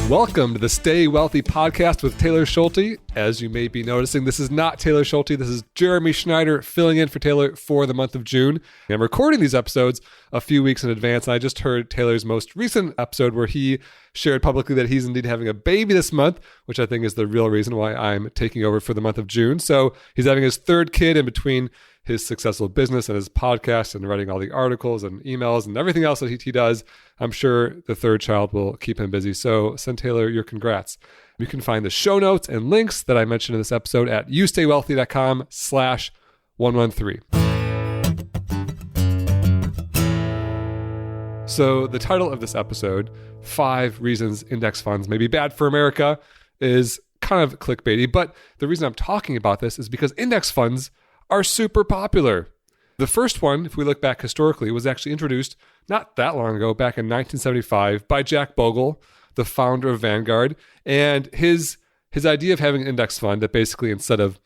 Welcome to the Stay Wealthy podcast with Taylor Schulte. As you may be noticing, this is not Taylor Schulte. This is Jeremy Schneider filling in for Taylor for the month of June. I'm recording these episodes a few weeks in advance, and I just heard Taylor's most recent episode where he shared publicly that he's indeed having a baby this month, which I think is the real reason why I'm taking over for the month of June. So he's having his third kid in between his successful business and his podcast and writing all the articles and emails and everything else that he does. I'm sure the third child will keep him busy. So send Taylor your congrats. You can find the show notes and links that I mentioned in this episode at youstaywealthy.com/113. So the title of this episode, 5 Reasons Index Funds May Be Bad for America, is kind of clickbaity. But the reason I'm talking about this is because index funds are super popular. The first one, if we look back historically, was actually introduced not that long ago, back in 1975, by Jack Bogle, the founder of Vanguard. And his idea of having an index fund that basically, instead of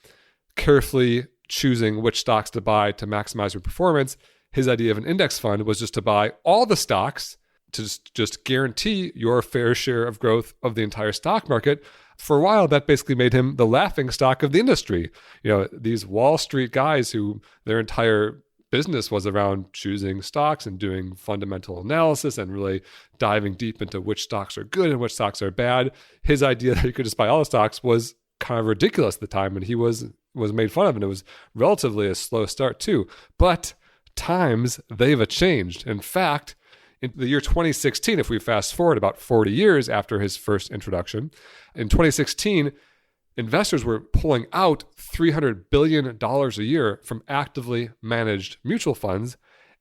carefully choosing which stocks to buy to maximize your performance, his idea of an index fund was just to buy all the stocks to just guarantee your fair share of growth of the entire stock market. For a while, that basically made him the laughing stock of the industry. You know, these Wall Street guys who their entire business was around choosing stocks and doing fundamental analysis and really diving deep into which stocks are good and which stocks are bad. His idea that you could just buy all the stocks was kind of ridiculous at the time, and he was made fun of, and it was relatively a slow start too. But times, they've changed. In fact, in the year 2016, if we fast forward about 40 years after his first introduction, in 2016, investors were pulling out $300 billion a year from actively managed mutual funds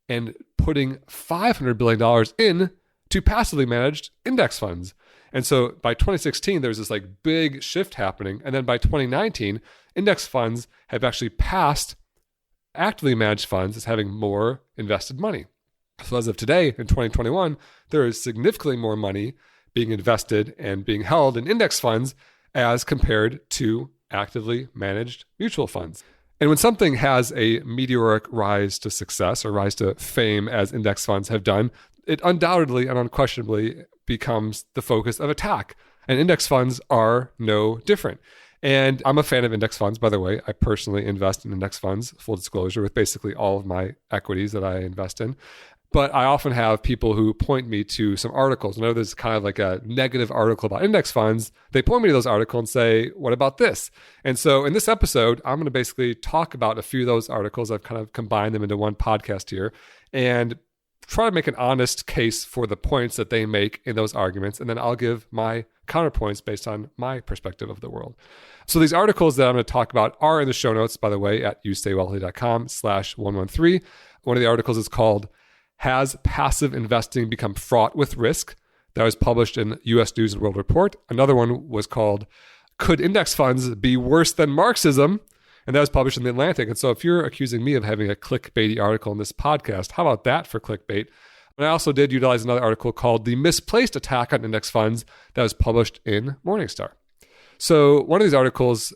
and putting $500 billion in to passively managed index funds. And so by 2016, there was this like big shift happening. And then by 2019, index funds have actually passed actively managed funds as having more invested money. So as of today, in 2021, there is significantly more money being invested and being held in index funds as compared to actively managed mutual funds. And when something has a meteoric rise to success or rise to fame, as index funds have done, it undoubtedly and unquestionably becomes the focus of attack. And index funds are no different. And I'm a fan of index funds, by the way. I personally invest in index funds, full disclosure, with basically all of my equities that I invest in. But I often have people who point me to some articles. Whenever there's kind of like a negative article about index funds, they point me to those articles and say, what about this? And so in this episode, I'm going to basically talk about a few of those articles. I've kind of combined them into one podcast here and try to make an honest case for the points that they make in those arguments. And then I'll give my counterpoints based on my perspective of the world. So these articles that I'm going to talk about are in the show notes, by the way, at youstaywealthy.com/113. One of the articles is called Has Passive Investing Become Fraught with Risk? That was published in U.S. News and World Report. Another one was called Could Index Funds Be Worse Than Marxism? And that was published in The Atlantic. And so if you're accusing me of having a clickbaity article in this podcast, how about that for clickbait? And I also did utilize another article called The Misplaced Attack on Index Funds that was published in Morningstar. So one of these articles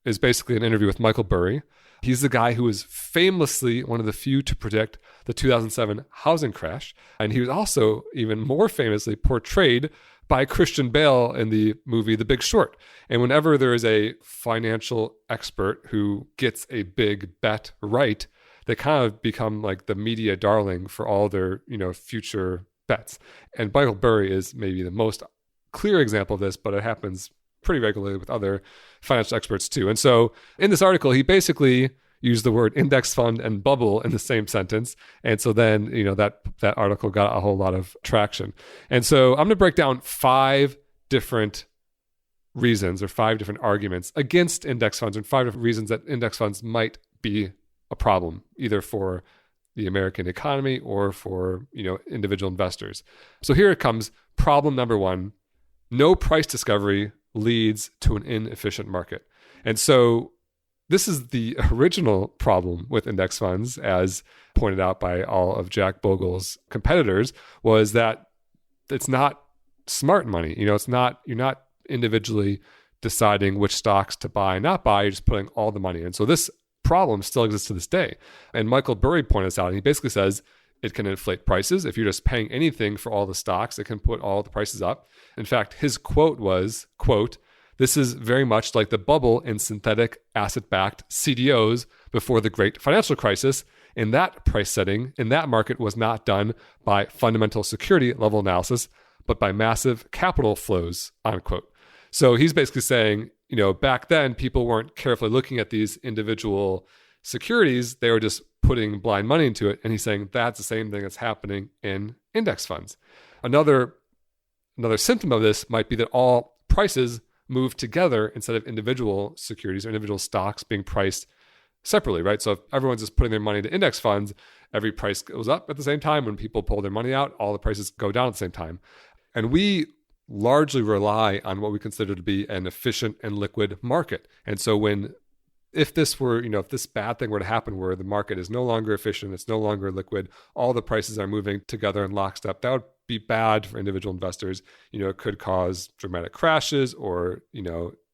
is basically an interview with Michael Burry. He's the guy who was famously one of the few to predict the 2007 housing crash. And he was also even more famously portrayed by Christian Bale in the movie The Big Short. And whenever there is a financial expert who gets a big bet right, they kind of become like the media darling for all their, future bets. And Michael Burry is maybe the most clear example of this, but it happens pretty regularly with other financial experts too. And so in this article, he basically used the word index fund and bubble in the same sentence. And so then, that article got a whole lot of traction. And so I'm going to break down 5 different reasons or 5 different arguments against index funds and 5 different reasons that index funds might be a problem, either for the American economy or for, individual investors. So here it comes. Problem number 1, no price discovery leads to an inefficient market. And so this is the original problem with index funds, as pointed out by all of Jack Bogle's competitors, was that it's not smart money. You're not individually deciding which stocks to buy and not buy. You're just putting all the money in. So this problem still exists to this day. And Michael Burry pointed this out. And he basically says, It can inflate prices. If you're just paying anything for all the stocks, it can put all the prices up. In fact, his quote was, quote, "This is very much like the bubble in synthetic asset-backed CDOs before the great financial crisis. In that price setting, in that market was not done by fundamental security level analysis, but by massive capital flows," unquote. So he's basically saying, back then people weren't carefully looking at these individual securities. They were just putting blind money into it. And he's saying that's the same thing that's happening in index funds. Another symptom of this might be that all prices move together instead of individual securities or individual stocks being priced separately, right? So if everyone's just putting their money into index funds, every price goes up at the same time. When people pull their money out, all the prices go down at the same time. And we largely rely on what we consider to be an efficient and liquid market. And so if this bad thing were to happen where the market is no longer efficient, it's no longer liquid, all the prices are moving together in lockstep, that would be bad for individual investors. It could cause dramatic crashes or,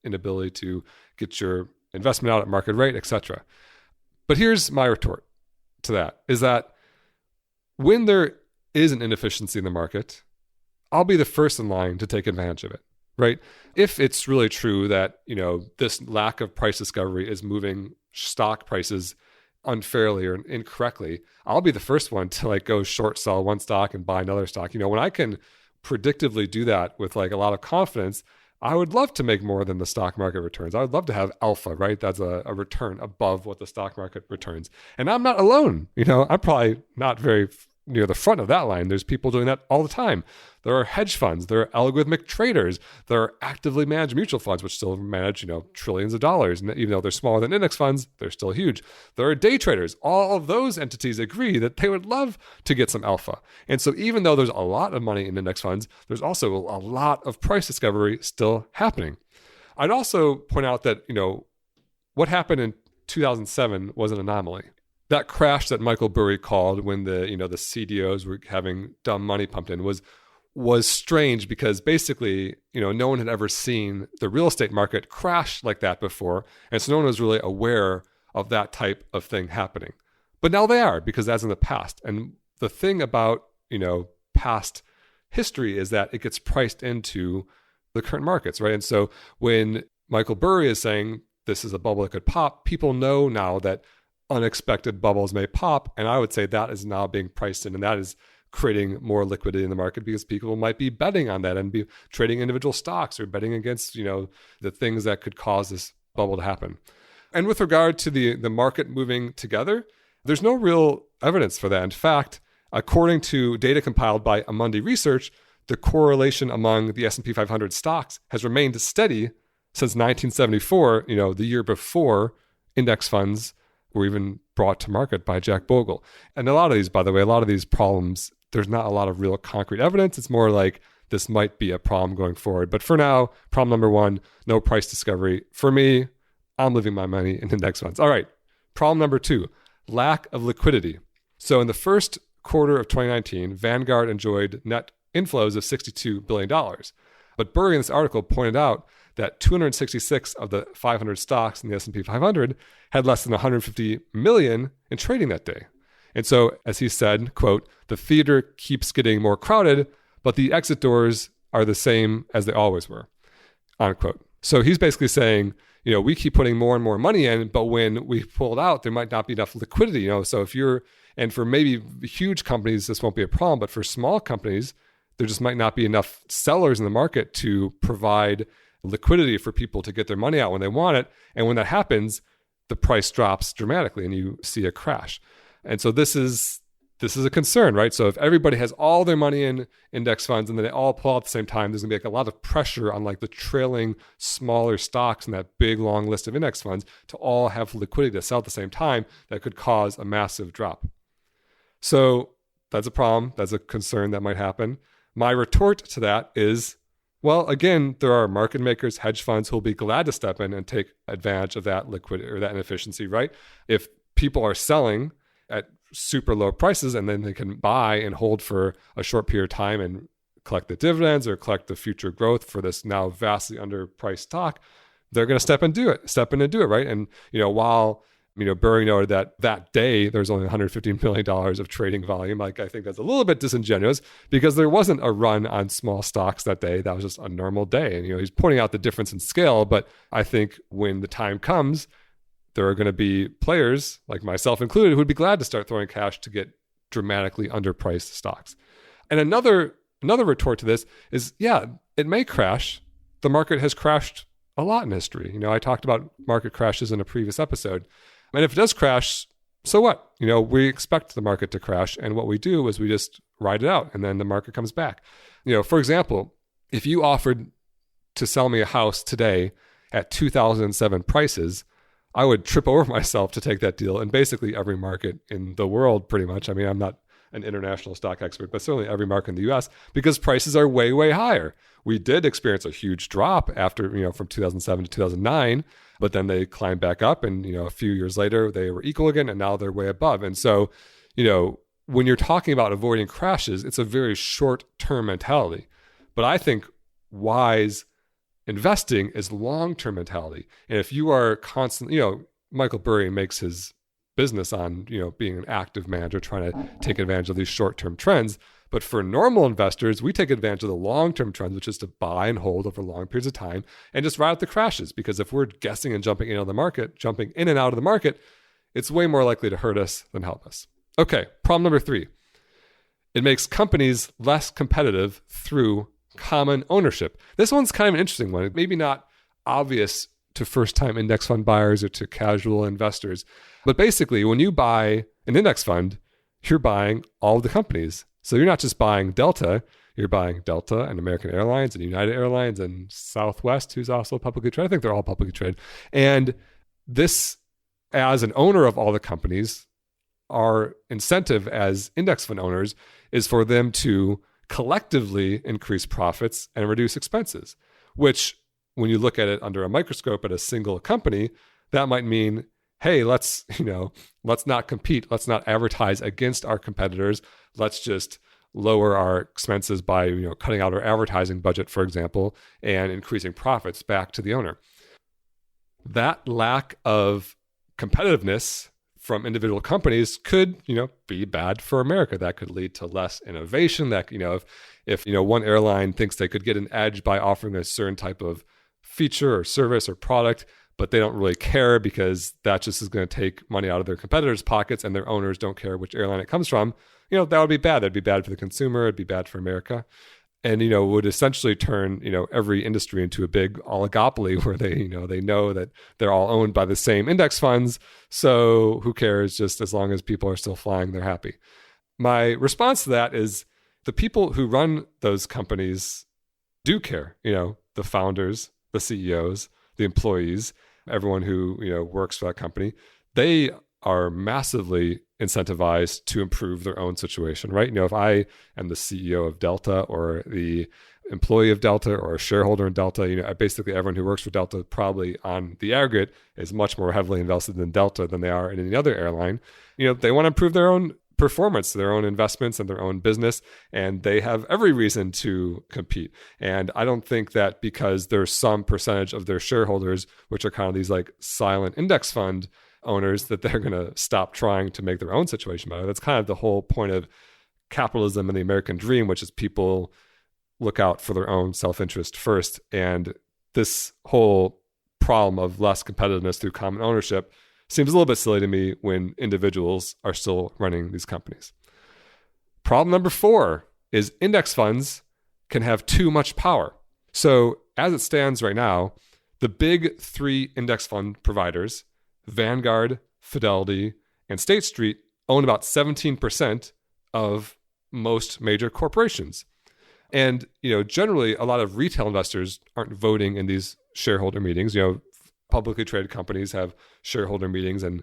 inability to get your investment out at market rate, etc. But here's my retort to that, is that when there is an inefficiency in the market, I'll be the first in line to take advantage of it. Right? If it's really true that, this lack of price discovery is moving stock prices unfairly or incorrectly, I'll be the first one to go short sell one stock and buy another stock. When I can predictively do that with a lot of confidence, I would love to make more than the stock market returns. I would love to have alpha, right? That's a return above what the stock market returns. And I'm not alone. I'm probably not very near the front of that line. There's people doing that all the time. There are hedge funds, there are algorithmic traders, there are actively managed mutual funds, which still manage, trillions of dollars. And even though they're smaller than index funds, they're still huge. There are day traders. All of those entities agree that they would love to get some alpha. And so even though there's a lot of money in index funds, there's also a lot of price discovery still happening. I'd also point out that, what happened in 2007 was an anomaly. That crash that Michael Burry called when the CDOs were having dumb money pumped in was strange because basically, no one had ever seen the real estate market crash like that before. And so no one was really aware of that type of thing happening. But now they are, because that's in the past. And the thing about, past history is that it gets priced into the current markets, right? And so when Michael Burry is saying this is a bubble that could pop, people know now that unexpected bubbles may pop. And I would say that is now being priced in, and that is creating more liquidity in the market because people might be betting on that and be trading individual stocks or betting against, the things that could cause this bubble to happen. And with regard to the market moving together, there's no real evidence for that. In fact, according to data compiled by Amundi Research, the correlation among the S&P 500 stocks has remained steady since 1974, the year before index funds were even brought to market by Jack Bogle. And a lot of these, by the way, problems, there's not a lot of real concrete evidence. It's more like this might be a problem going forward. But for now, problem number one, no price discovery. For me, I'm leaving my money in index funds. All right, problem number two, lack of liquidity. So in the first quarter of 2019, Vanguard enjoyed net inflows of $62 billion. But Burry in this article pointed out that 266 of the 500 stocks in the S&P 500 had less than 150 million in trading that day. And so, as he said, quote, "The theater keeps getting more crowded, but the exit doors are the same as they always were," unquote. So he's basically saying, we keep putting more and more money in, but when we pull it out, there might not be enough liquidity. So and for maybe huge companies, this won't be a problem, but for small companies, there just might not be enough sellers in the market to provide liquidity for people to get their money out when they want it. And when that happens, the price drops dramatically and you see a crash. And so this is a concern, right? So if everybody has all their money in index funds and then they all pull out at the same time, there's gonna be a lot of pressure on the trailing smaller stocks in that big long list of index funds to all have liquidity to sell at the same time. That could cause a massive drop. So that's a problem. That's a concern that might happen. My retort to that is, well, again, there are market makers, hedge funds who will be glad to step in and take advantage of that liquidity or that inefficiency, right? If people are selling at super low prices and then they can buy and hold for a short period of time and collect the dividends or collect the future growth for this now vastly underpriced stock, they're going to step in and do it, right? And, while Burry noted that day there's only $150 million of trading volume. Like, I think that's a little bit disingenuous because there wasn't a run on small stocks that day. That was just a normal day. And, he's pointing out the difference in scale. But I think when the time comes, there are going to be players, like myself included, who would be glad to start throwing cash to get dramatically underpriced stocks. And another retort to this is, yeah, it may crash. The market has crashed a lot in history. I talked about market crashes in a previous episode. And if it does crash, so what? We expect the market to crash. And what we do is we just ride it out and then the market comes back. For example, if you offered to sell me a house today at 2007 prices, I would trip over myself to take that deal in basically every market in the world, pretty much. I'm not an international stock expert, but certainly every market in the US, because prices are way, way higher. We did experience a huge drop after, from 2007 to 2009, but then they climbed back up and, a few years later they were equal again and now they're way above. And so, when you're talking about avoiding crashes, it's a very short-term mentality. But I think wise investing is long-term mentality. And if you are constantly, Michael Burry makes his business on, being an active manager, trying to take advantage of these short-term trends. But for normal investors, we take advantage of the long-term trends, which is to buy and hold over long periods of time and just ride out the crashes. Because if we're guessing and jumping in and out of the market, it's way more likely to hurt us than help us. Okay, problem number 3. It makes companies less competitive through common ownership. This one's kind of an interesting one. It may be not obvious to first-time index fund buyers or to casual investors. But basically, when you buy an index fund, you're buying all of the companies. So you're not just buying Delta, you're buying Delta and American Airlines and United Airlines and Southwest, who's also publicly traded. I think they're all publicly traded. And this, as an owner of all the companies, our incentive as index fund owners is for them to collectively increase profits and reduce expenses, which when you look at it under a microscope at a single company, that might mean, hey, let's not compete. Let's not advertise against our competitors. Let's just lower our expenses by, cutting out our advertising budget, for example, and increasing profits back to the owner. That lack of competitiveness from individual companies could, be bad for America. That could lead to less innovation. That, if one airline thinks they could get an edge by offering a certain type of feature or service or product, but they don't really care because that just is going to take money out of their competitors' pockets and their owners don't care which airline it comes from, that would be bad. That'd be bad for the consumer. It'd be bad for America. And, would essentially turn, every industry into a big oligopoly where they know that they're all owned by the same index funds. So who cares? Just as long as people are still flying, they're happy. My response to that is the people who run those companies do care, the founders, the CEOs, the employees, everyone who, works for that company. They are massively incentivized to improve their own situation, right? If I am the CEO of Delta or the employee of Delta or a shareholder in Delta, basically everyone who works for Delta probably on the aggregate is much more heavily invested in Delta than they are in any other airline. They want to improve their own performance, their own investments and their own business, and they have every reason to compete. And I don't think that because there's some percentage of their shareholders, which are kind of these like silent index fund owners, that they're going to stop trying to make their own situation better. That's kind of the whole point of capitalism and the American dream, which is people look out for their own self-interest first. And this whole problem of less competitiveness through common ownership seems a little bit silly to me when individuals are still running these companies. Problem number 4 is index funds can have too much power. So as it stands right now, the big 3 index fund providers, Vanguard, Fidelity, and State Street, own about 17% of most major corporations. And, generally a lot of retail investors aren't voting in these shareholder meetings. Publicly traded companies have shareholder meetings and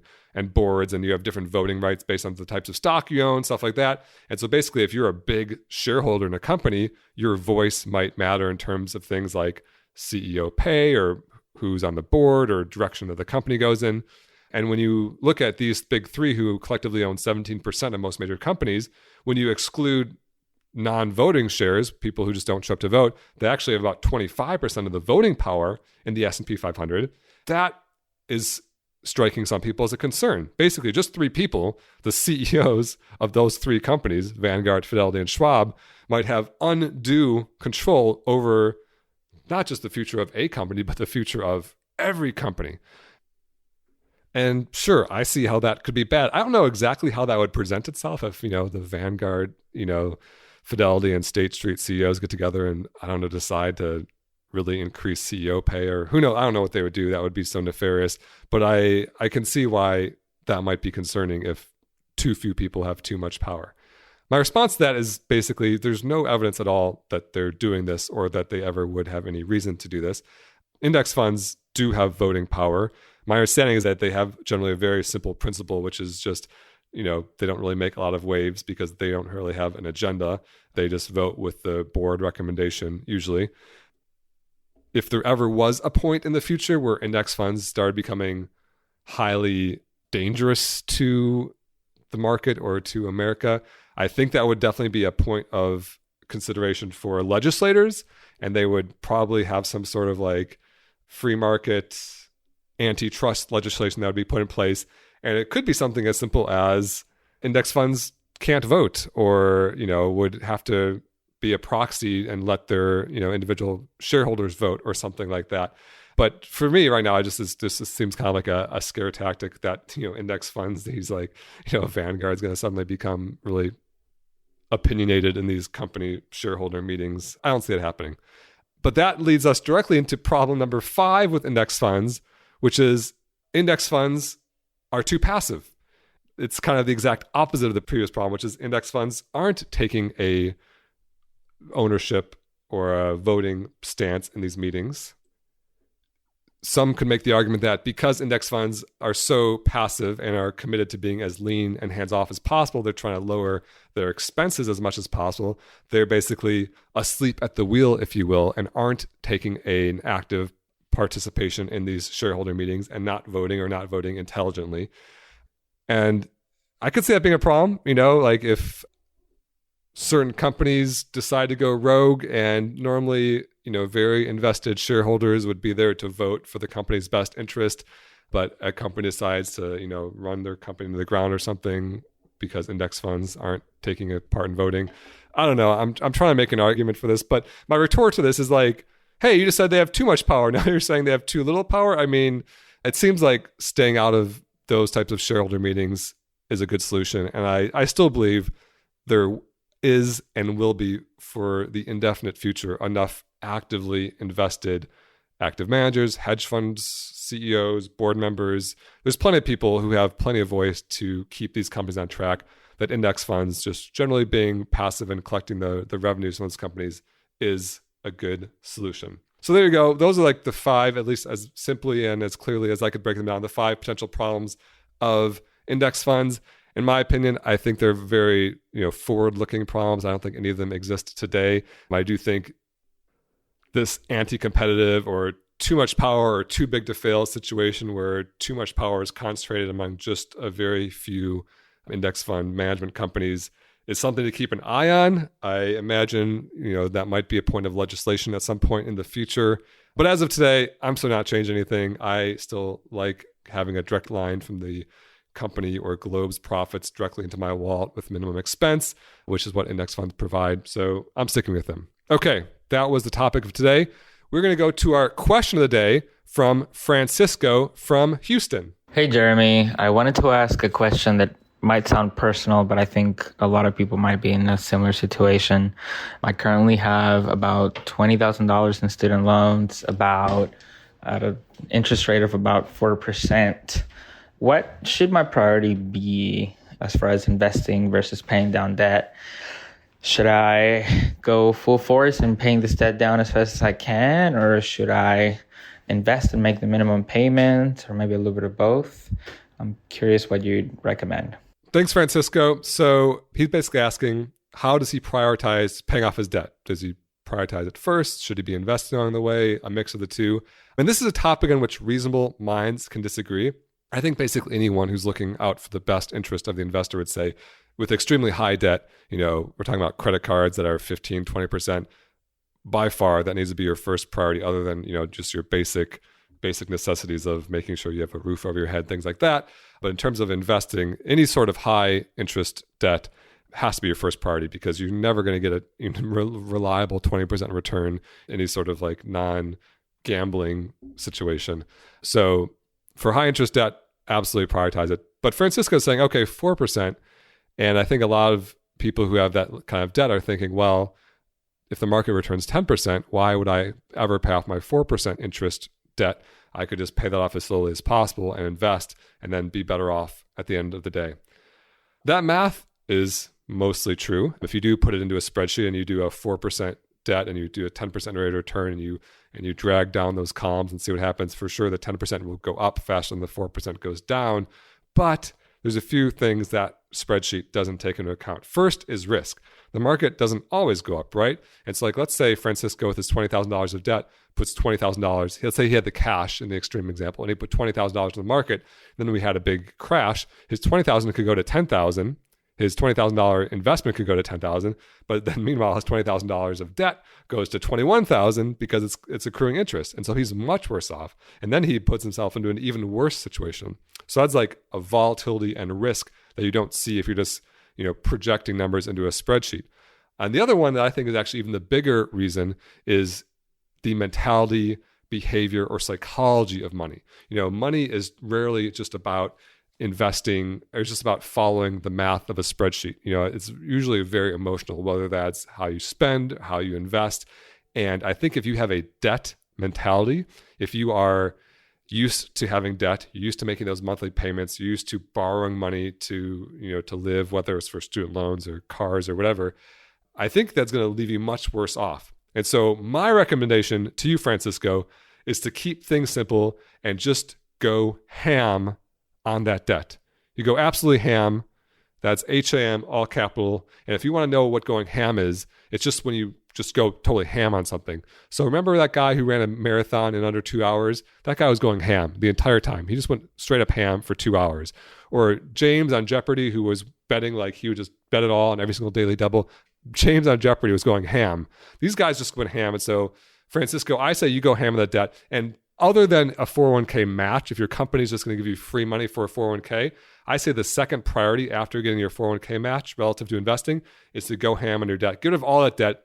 boards, and you have different voting rights based on the types of stock you own, stuff like that. And so basically, if you're a big shareholder in a company, your voice might matter in terms of things like CEO pay or who's on the board or direction that the company goes in. And when you look at these big 3 who collectively own 17% of most major companies, when you exclude non-voting shares, people who just don't show up to vote, they actually have about 25% of the voting power in the S&P 500. That is striking some people as a concern. Basically, just three people, the CEOs of those three companies, Vanguard, Fidelity, and Schwab, might have undue control over not just the future of a company, but the future of every company. And sure, I see how that could be bad. I don't know exactly how that would present itself if, the Vanguard, Fidelity and State Street CEOs get together and, decide to really increase CEO pay, or who knows? I don't know what they would do. That would be so nefarious. But I can see why that might be concerning if too few people have too much power. My response to that is basically there's no evidence at all that they're doing this or that they ever would have any reason to do this. Index funds do have voting power. My understanding is that they have generally a very simple principle, which is just, they don't really make a lot of waves because they don't really have an agenda. They just vote with the board recommendation usually. If there ever was a point in the future where index funds started becoming highly dangerous to the market or to America, I think that would definitely be a point of consideration for legislators, and they would probably have some sort of like free market antitrust legislation that would be put in place. And it could be something as simple as index funds can't vote, or, would have to be a proxy and let their, individual shareholders vote or something like that. But for me right now, it just seems kind of like a scare tactic that, index funds, these like, Vanguard's going to suddenly become really opinionated in these company shareholder meetings. I don't see it happening. But that leads us directly into problem number 5 with index funds, which is index funds are too passive. It's kind of the exact opposite of the previous problem, which is index funds aren't taking a ownership or a voting stance in these meetings. Some could make the argument that because index funds are so passive and are committed to being as lean and hands-off as possible, they're trying to lower their expenses as much as possible. They're basically asleep at the wheel, if you will, and aren't taking an active participation in these shareholder meetings and not voting or not voting intelligently. And I could see that being a problem, like if certain companies decide to go rogue and normally, very invested shareholders would be there to vote for the company's best interest, but a company decides to, run their company into the ground or something because index funds aren't taking a part in voting. I don't know. I'm trying to make an argument for this, but my retort to this is like, hey, you just said they have too much power. Now you're saying they have too little power. I mean, it seems like staying out of those types of shareholder meetings is a good solution. And I still believe there is and will be for the indefinite future enough actively invested active managers, hedge funds, CEOs, board members. There's plenty of people who have plenty of voice to keep these companies on track, that index funds just generally being passive and collecting the revenues from those companies is a good solution. So there you go. Those are like the 5, at least as simply and as clearly as I could break them down, the 5 potential problems of index funds. In my opinion, I think they're very, forward-looking problems. I don't think any of them exist today. I do think this anti-competitive or too much power or too big to fail situation where too much power is concentrated among just a very few index fund management companies is something to keep an eye on. I imagine, that might be a point of legislation at some point in the future. But as of today, I'm still not changing anything. I still like having a direct line from the company or Globe's profits directly into my wallet with minimum expense, which is what index funds provide. So I'm sticking with them. Okay, that was the topic of today. We're going to go to our question of the day from Francisco from Houston. Hey, Jeremy. I wanted to ask a question that might sound personal, but I think a lot of people might be in a similar situation. I currently have about $20,000 in student loans, about at an interest rate of about 4%. What should my priority be as far as investing versus paying down debt? Should I go full force in paying this debt down as fast as I can, or should I invest and make the minimum payment, or maybe a little bit of both? I'm curious what you'd recommend. Thanks, Francisco. So he's basically asking, how does he prioritize paying off his debt? Does he prioritize it first? Should he be investing along the way? A mix of the two? And this is a topic on which reasonable minds can disagree. I think basically anyone who's looking out for the best interest of the investor would say, with extremely high debt, we're talking about credit cards that are 15, 20%. By far, that needs to be your first priority other than, just your basic basic necessities of making sure you have a roof over your head, things like that. But in terms of investing, any sort of high interest debt has to be your first priority, because you're never going to get a reliable 20% return in any sort of like non-gambling situation. So for high interest debt, absolutely prioritize it. But Francisco's saying, okay, 4%. And I think a lot of people who have that kind of debt are thinking, well, if the market returns 10%, why would I ever pay off my 4% interest debt? I could just pay that off as slowly as possible and invest and then be better off at the end of the day. That math is mostly true. If you do put it into a spreadsheet and you do a 4% debt and you do a 10% rate of return and you drag down those columns and see what happens, for sure the 10% will go up faster than the 4% goes down. But there's a few things that spreadsheet doesn't take into account. First is risk. The market doesn't always go up, right? It's like, let's say Francisco with his $20,000 of debt puts $20,000. Let's say he had the cash in the extreme example and he put $20,000 in the market. Then we had a big crash. His $20,000 could go to $10,000. His $20,000 investment could go to $10,000, but then meanwhile his $20,000 of debt goes to $21,000 because it's accruing interest, and so he's much worse off. And then he puts himself into an even worse situation. So that's like a volatility and risk that you don't see if you're just projecting numbers into a spreadsheet. And the other one that I think is actually even the bigger reason is the mentality, behavior, or psychology of money. Money is rarely just about investing, or it's just about following the math of a spreadsheet. It's usually very emotional, whether that's how you spend, how you invest. And I think if you have a debt mentality, if you are used to having debt, you're used to making those monthly payments, you're used to borrowing money to live, whether it's for student loans or cars or whatever, I think that's going to leave you much worse off. And so my recommendation to you, Francisco, is to keep things simple and just go ham on that debt. You go absolutely ham. That's HAM, all capital. And if you want to know what going ham is, it's just when you just go totally ham on something. So remember that guy who ran a marathon in under 2 hours? That guy was going ham the entire time. He just went straight up ham for 2 hours. Or James on Jeopardy, who was betting like he would just bet it all on every single daily double. James on Jeopardy was going ham. These guys just went ham. And so, Francisco, I say you go ham on that debt. And other than a 401k match, if your company is just going to give you free money for a 401k, I say the second priority after getting your 401k match relative to investing is to go ham on your debt. Get rid of all that debt.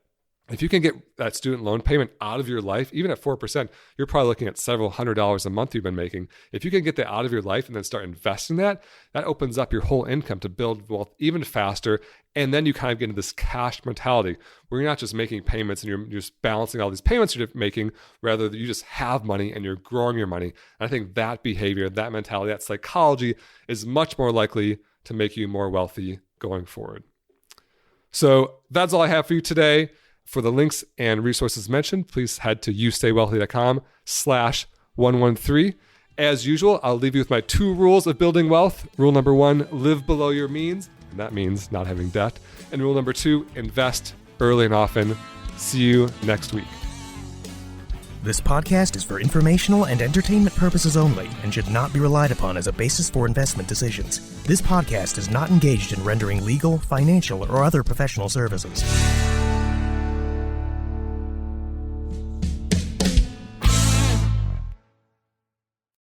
If you can get that student loan payment out of your life, even at 4%, you're probably looking at several $100s a month you've been making. If you can get that out of your life and then start investing that opens up your whole income to build wealth even faster. And then you kind of get into this cash mentality where you're not just making payments and you're just balancing all these payments you're making, rather that you just have money and you're growing your money. And I think that behavior, that mentality, that psychology is much more likely to make you more wealthy going forward. So that's all I have for you today. For the links and resources mentioned, please head to youstaywealthy.com/113. As usual, I'll leave you with my 2 rules of building wealth. Rule number 1, live below your means. And that means not having debt. And rule number 2, invest early and often. See you next week. This podcast is for informational and entertainment purposes only and should not be relied upon as a basis for investment decisions. This podcast is not engaged in rendering legal, financial, or other professional services.